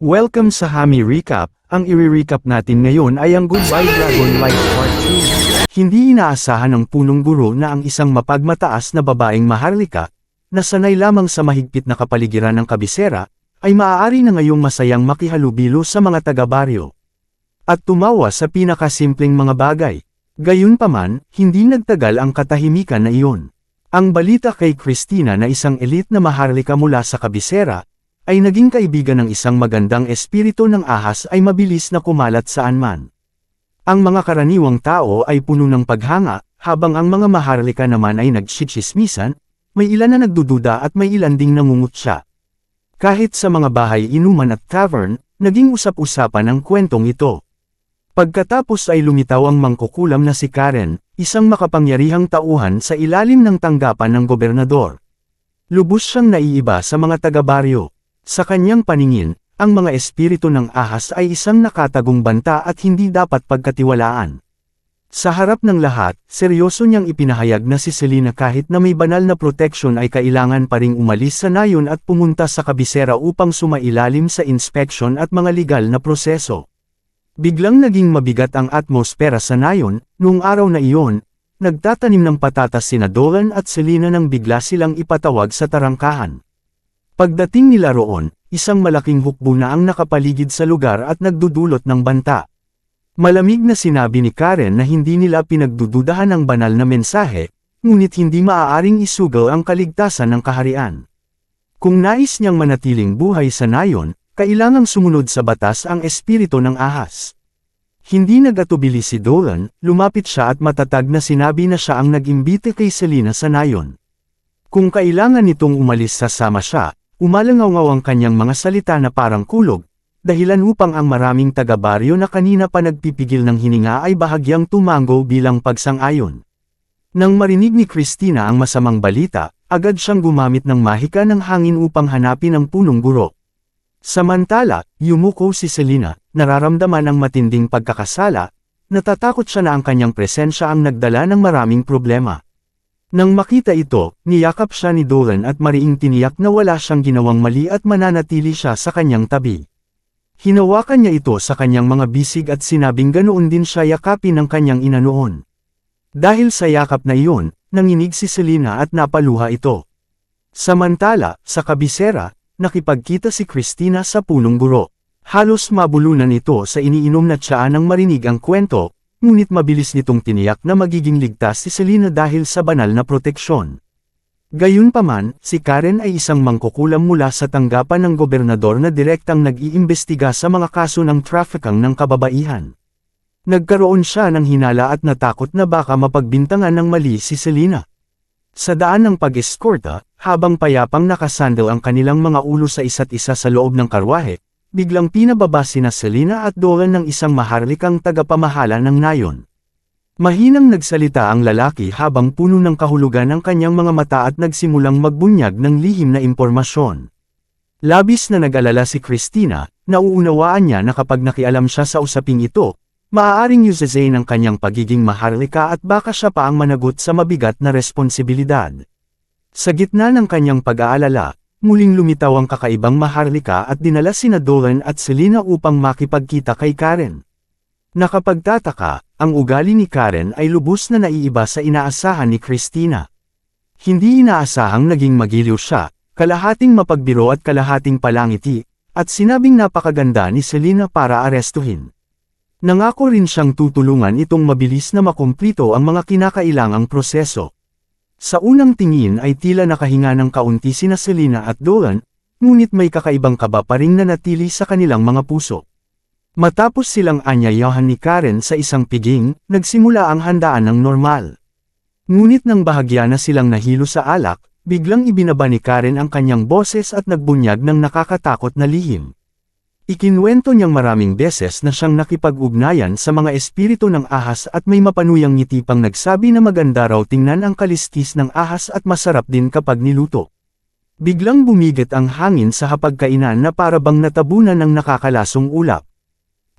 Welcome sa Hami Recap. Ang i-recap natin ngayon ay ang Goodbye Dragon Life Part 2. Hindi inaasahan ng punong guro na ang isang mapagmataas na babaeng maharlika, na sanay lamang sa mahigpit na kapaligiran ng kabisera, ay maaari na ngayong masayang makihalubilo sa mga taga-baryo. At tumawa sa pinakasimpleng mga bagay. Gayunpaman, hindi nagtagal ang katahimikan na iyon. Ang balita kay Christina na isang elite na maharlika mula sa kabisera, ay naging kaibigan ng isang magandang espiritu ng ahas ay mabilis na kumalat saan man. Ang mga karaniwang tao ay puno ng paghanga, habang ang mga maharlika naman ay nagtsitsismisan, may ilan na nagdududa at may ilan ding nangungutya. Kahit sa mga bahay inuman at tavern, naging usap-usapan ang kwentong ito. Pagkatapos ay lumitaw ang mangkukulam na si Karen, isang makapangyarihang tauhan sa ilalim ng tanggapan ng gobernador. Lubos siyang naiiba sa mga taga-baryo. Sa kanyang paningin, ang mga espiritu ng ahas ay isang nakatagong banta at hindi dapat pagkatiwalaan. Sa harap ng lahat, seryoso niyang ipinahayag na si Selena kahit na may banal na proteksyon ay kailangan pa ring umalis sa nayon at pumunta sa kabisera upang sumailalim sa inspeksyon at mga legal na proseso. Biglang naging mabigat ang atmosfera sa nayon, noong araw na iyon, nagtatanim ng patatas sina Dolan at Selena nang bigla silang ipatawag sa tarangkahan. Pagdating nila roon, isang malaking hukbo na ang nakapaligid sa lugar at nagdudulot ng banta. Malamig na sinabi ni Karen na hindi nila pinagdududahan ang banal na mensahe, ngunit hindi maaaring isugal ang kaligtasan ng kaharian. Kung nais niyang manatiling buhay sa nayon, kailangang sumunod sa batas ang espiritu ng ahas. Hindi nagatubili si Dolan, lumapit siya at matatag na sinabi na siya ang nag-imbite kay Selena sa nayon. Kung kailangan nitong umalis sasama siya, umalangaw ang kanyang mga salita na parang kulog, dahilan upang ang maraming taga-baryo na kanina pa nagpipigil ng hininga ay bahagyang tumango bilang pagsang-ayon. Nang marinig ni Christina ang masamang balita, agad siyang gumamit ng mahika ng hangin upang hanapin ang punong guro. Samantala, yumuko si Selena, nararamdaman ang matinding pagkakasala, natatakot siya na ang kanyang presensya ang nagdala ng maraming problema. Nang makita ito, niyakap siya ni Dolan at mariing tiniyak na wala siyang ginawang mali at mananatili siya sa kanyang tabi. Hinawakan niya ito sa kanyang mga bisig at sinabing ganoon din siya yakapin ng kanyang ina noon. Dahil sa yakap na iyon, nanginig si Selena at napaluha ito. Samantala, sa kabisera, nakipagkita si Christina sa punong guro. Halos mabulunan ito sa iniinom na tsaa nang marinig ang kwento, ngunit mabilis nitong tiniyak na magiging ligtas si Selena dahil sa banal na proteksyon. Gayunpaman, si Karen ay isang mangkukulam mula sa tanggapan ng gobernador na direktang nag-iimbestiga sa mga kaso ng trafficking ng kababaihan. Nagkaroon siya ng hinala at natakot na baka mapagbintangan ng mali si Selena. Sa daan ng pag-eskorta, habang payapang nakasandal ang kanilang mga ulo sa isa't isa sa loob ng karwahe, biglang pinababa sina Selena at Dolan ng isang maharlikang tagapamahala ng nayon. Mahinang nagsalita ang lalaki habang puno ng kahulugan ang kanyang mga mata at nagsimulang magbunyag ng lihim na impormasyon. Labis na nag-alala si Christina, nauunawaan niya na kapag nakialam siya sa usaping ito, maaaring yusezain ang kanyang pagiging maharlika at baka siya pa ang managot sa mabigat na responsibilidad. Sa gitna ng kanyang pag-aalala, muling lumitaw ang kakaibang maharlika at dinala sina Dolan at Selena upang makipagkita kay Karen. Nakapagtataka, ang ugali ni Karen ay lubos na naiiba sa inaasahan ni Christina. Hindi inaasahang naging magiliw siya, kalahating mapagbiro at kalahating palangiti, at sinabing napakaganda ni Selena para arestuhin. Nangako rin siyang tutulungan itong mabilis na makumplito ang mga kinakailangang proseso. Sa unang tingin ay tila nakahinga ng kaunti sina Selena at Dolan, ngunit may kakaibang kaba pa ring nanatili sa kanilang mga puso. Matapos silang anyayahan ni Karen sa isang piging, nagsimula ang handaan ng normal. Ngunit nang bahagya na silang nahilo sa alak, biglang ibinaba ni Karen ang kanyang boses at nagbunyag ng nakakatakot na lihim. Ikinwento niyang maraming beses na siyang nakipag-ugnayan sa mga espiritu ng ahas at may mapanuyang ngiti pang nagsabi na maganda raw tingnan ang kalistis ng ahas at masarap din kapag niluto. Biglang bumigat ang hangin sa hapagkainan na para bang natabunan ng nakakalasong ulap.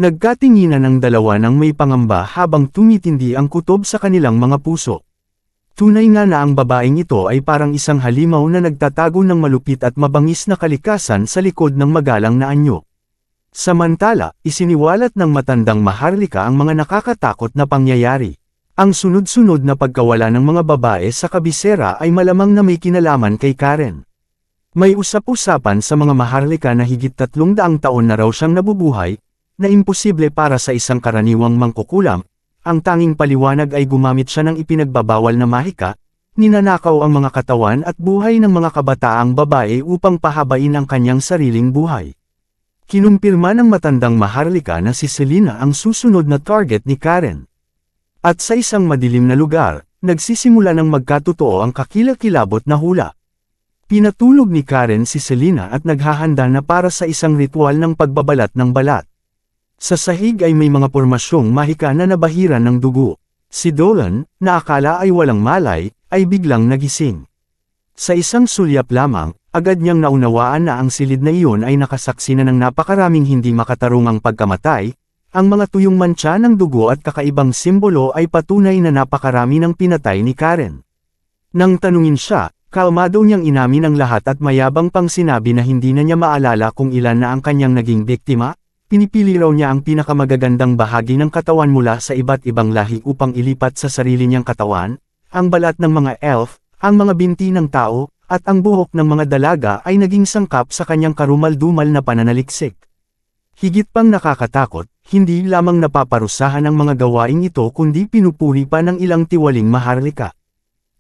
Nagkatinginan ang dalawa ng may pangamba habang tumitindi ang kutob sa kanilang mga puso. Tunay nga na ang babaeng ito ay parang isang halimaw na nagtatago ng malupit at mabangis na kalikasan sa likod ng magalang na anyo. Samantala, isiniwalat ng matandang Maharlika ang mga nakakatakot na pangyayari. Ang sunod-sunod na pagkawala ng mga babae sa kabisera ay malamang na may kinalaman kay Karen. May usap-usapan sa mga Maharlika na higit 300 taon na raw siyang nabubuhay, na imposible para sa isang karaniwang mangkukulam. Ang tanging paliwanag ay gumamit siya ng ipinagbabawal na mahika, ninanakaw ang mga katawan at buhay ng mga kabataang babae upang pahabain ang kanyang sariling buhay. Kinumpirma ng matandang Maharlika na si Selena ang susunod na target ni Karen. At sa isang madilim na lugar, nagsisimula ng magkatotoo ang kakilakilabot na hula. Pinatulog ni Karen si Selena at naghahanda na para sa isang ritual ng pagbabalat ng balat. Sa sahig ay may mga pormasyong mahika na nabahiran ng dugo. Si Dolan, na akala ay walang malay, ay biglang nagising. Sa isang sulyap lamang, agad niyang naunawaan na ang silid na iyon ay nakasaksi na ng napakaraming hindi makatarungang pagkamatay. Ang mga tuyong mantsa ng dugo at kakaibang simbolo ay patunay na napakarami ng pinatay ni Karen. Nang tanungin siya, kalmado niyang inamin ang lahat at mayabang pang sinabi na hindi na niya maalala kung ilan na ang kanyang naging biktima. Pinipili raw niya ang pinakamagagandang bahagi ng katawan mula sa iba't ibang lahi upang ilipat sa sarili niyang katawan. Ang balat ng mga elf, ang mga binti ng tao, at ang buhok ng mga dalaga ay naging sangkap sa kanyang karumal-dumal na pananaliksik. Higit pang nakakatakot, hindi lamang napaparusahan ang mga gawaing ito kundi pinupuri pa ng ilang tiwaling Maharlika.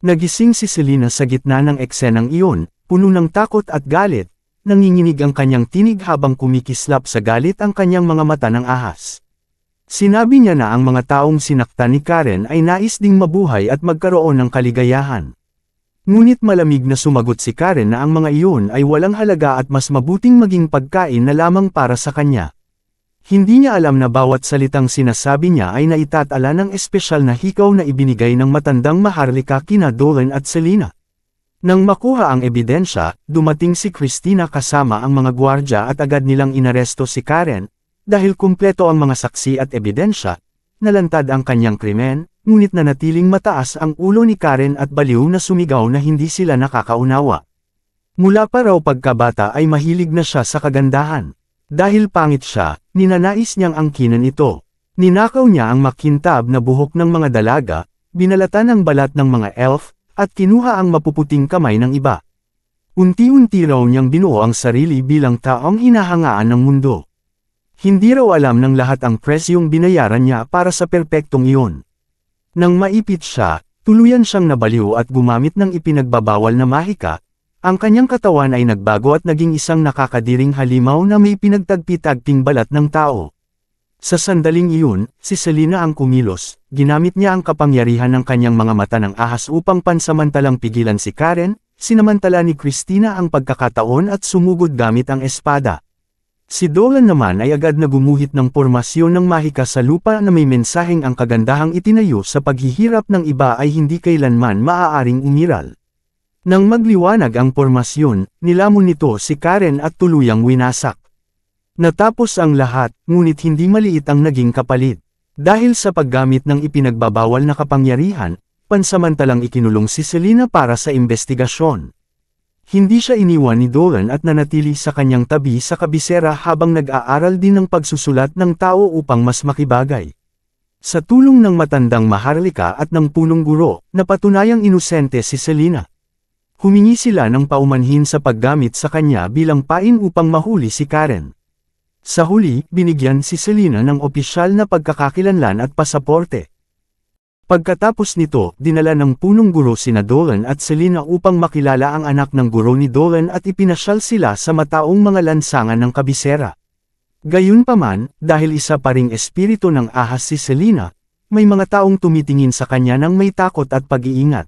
Nagising si Selena sa gitna ng eksenang iyon, puno ng takot at galit, nanginginig ang kanyang tinig habang kumikislap sa galit ang kanyang mga mata ng ahas. Sinabi niya na ang mga taong sinaktan ni Karen ay nais ding mabuhay at magkaroon ng kaligayahan. Ngunit malamig na sumagot si Karen na ang mga iyon ay walang halaga at mas mabuting maging pagkain na lamang para sa kanya. Hindi niya alam na bawat salitang sinasabi niya ay naitatala ng espesyal na hikaw na ibinigay ng matandang Maharlika kina Dolan at Selena. Nang makuha ang ebidensya, dumating si Christina kasama ang mga gwardya at agad nilang inaresto si Karen. Dahil kumpleto ang mga saksi at ebidensya, nalantad ang kanyang krimen. Ngunit nanatiling mataas ang ulo ni Karen at baliw na sumigaw na hindi sila nakakaunawa. Mula pa raw pagkabata ay mahilig na siya sa kagandahan. Dahil pangit siya, ninanais niyang angkinan ito. Ninakaw niya ang makintab na buhok ng mga dalaga, binalatan ang balat ng mga elf, at kinuha ang mapuputing kamay ng iba. Unti-unti raw niyang binuo ang sarili bilang taong hinahangaan ng mundo. Hindi raw alam ng lahat ang presyong binayaran niya para sa perpektong iyon. Nang maipit siya, tuluyan siyang nabaliw at gumamit ng ipinagbabawal na mahika, ang kanyang katawan ay nagbago at naging isang nakakadiring halimaw na may pinagtagpi-tagping balat ng tao. Sa sandaling iyon, si Selena ang kumilos, ginamit niya ang kapangyarihan ng kanyang mga mata ng ahas upang pansamantalang pigilan si Karen, sinamantala ni Christina ang pagkakataon at sumugod gamit ang espada. Si Dolan naman ay agad na gumuhit ng pormasyon ng mahika sa lupa na may mensaheng ang kagandahang itinayo sa paghihirap ng iba ay hindi kailanman maaaring umiral. Nang magliwanag ang pormasyon, nilamon nito si Karen at tuluyang winasak. Natapos ang lahat, ngunit hindi maliit ang naging kapalit. Dahil sa paggamit ng ipinagbabawal na kapangyarihan, pansamantalang ikinulong si Selena para sa investigasyon. Hindi siya iniwan ni Dolan at nanatili sa kanyang tabi sa kabisera habang nag-aaral din ng pagsusulat ng tao upang mas makibagay. Sa tulong ng matandang Maharlika at ng punong guro, napatunayang inosente si Selena. Humingi sila ng paumanhin sa paggamit sa kanya bilang pain upang mahuli si Karen. Sa huli, binigyan si Selena ng opisyal na pagkakakilanlan at pasaporte. Pagkatapos nito, dinala ng punong guro sina Dolan at Selena upang makilala ang anak ng guro ni Dolan at ipinasyal sila sa mataong mga lansangan ng kabisera. Gayunpaman, dahil isa pa ring espiritu ng ahas si Selena, may mga taong tumitingin sa kanya ng may takot at pag-iingat.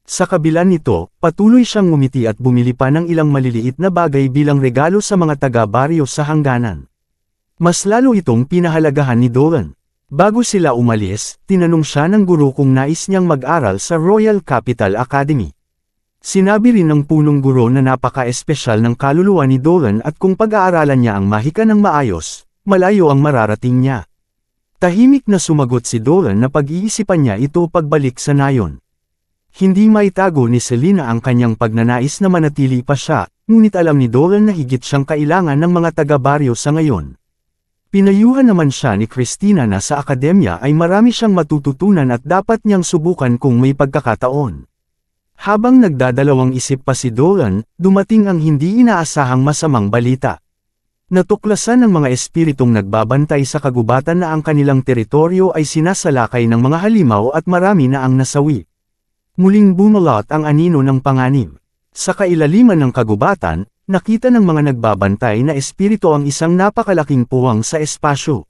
Sa kabila nito, patuloy siyang ngumiti at bumili pa ng ilang maliliit na bagay bilang regalo sa mga taga-baryo sa hangganan. Mas lalo itong pinahalagahan ni Dolan. Bago sila umalis, tinanong siya ng guro kung nais niyang mag-aral sa Royal Capital Academy. Sinabi rin ng punong guro na napaka-espesyal ng kaluluwa ni Dolan at kung pag-aaralan niya ang mahika ng maayos, malayo ang mararating niya. Tahimik na sumagot si Dolan na pag-iisipan niya ito pagbalik sa nayon. Hindi maitago ni Selena ang kanyang pagnanais na manatili pa siya, ngunit alam ni Dolan na higit siyang kailangan ng mga taga-baryo sa ngayon. Pinayuhan naman siya ni Christina na sa akademya ay marami siyang matututunan at dapat niyang subukan kung may pagkakataon. Habang nagdadalawang isip pa si Dolan, dumating ang hindi inaasahang masamang balita. Natuklasan ng mga espiritong nagbabantay sa kagubatan na ang kanilang teritoryo ay sinasalakay ng mga halimaw at marami na ang nasawi. Muling bumalot ang anino ng panganib. Sa kailaliman ng kagubatan, nakita ng mga nagbabantay na espiritu ang isang napakalaking puwang sa espasyo.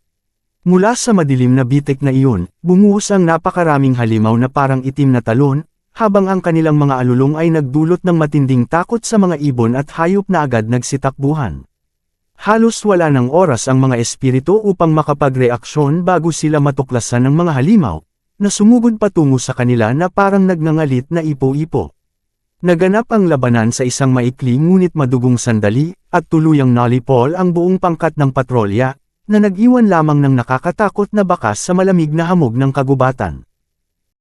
Mula sa madilim na bitik na iyon, bumuhos ang napakaraming halimaw na parang itim na talon, habang ang kanilang mga alulong ay nagdulot ng matinding takot sa mga ibon at hayop na agad nagsitakbuhan. Halos wala ng oras ang mga espiritu upang makapagreaksyon bago sila matuklasan ng mga halimaw, na sumugod patungo sa kanila na parang nagngangalit na ipo-ipo. Naganap ang labanan sa isang maikli ngunit madugong sandali, at tuluyang nalipol ang buong pangkat ng patrolya, na nag-iwan lamang ng nakakatakot na bakas sa malamig na hamog ng kagubatan.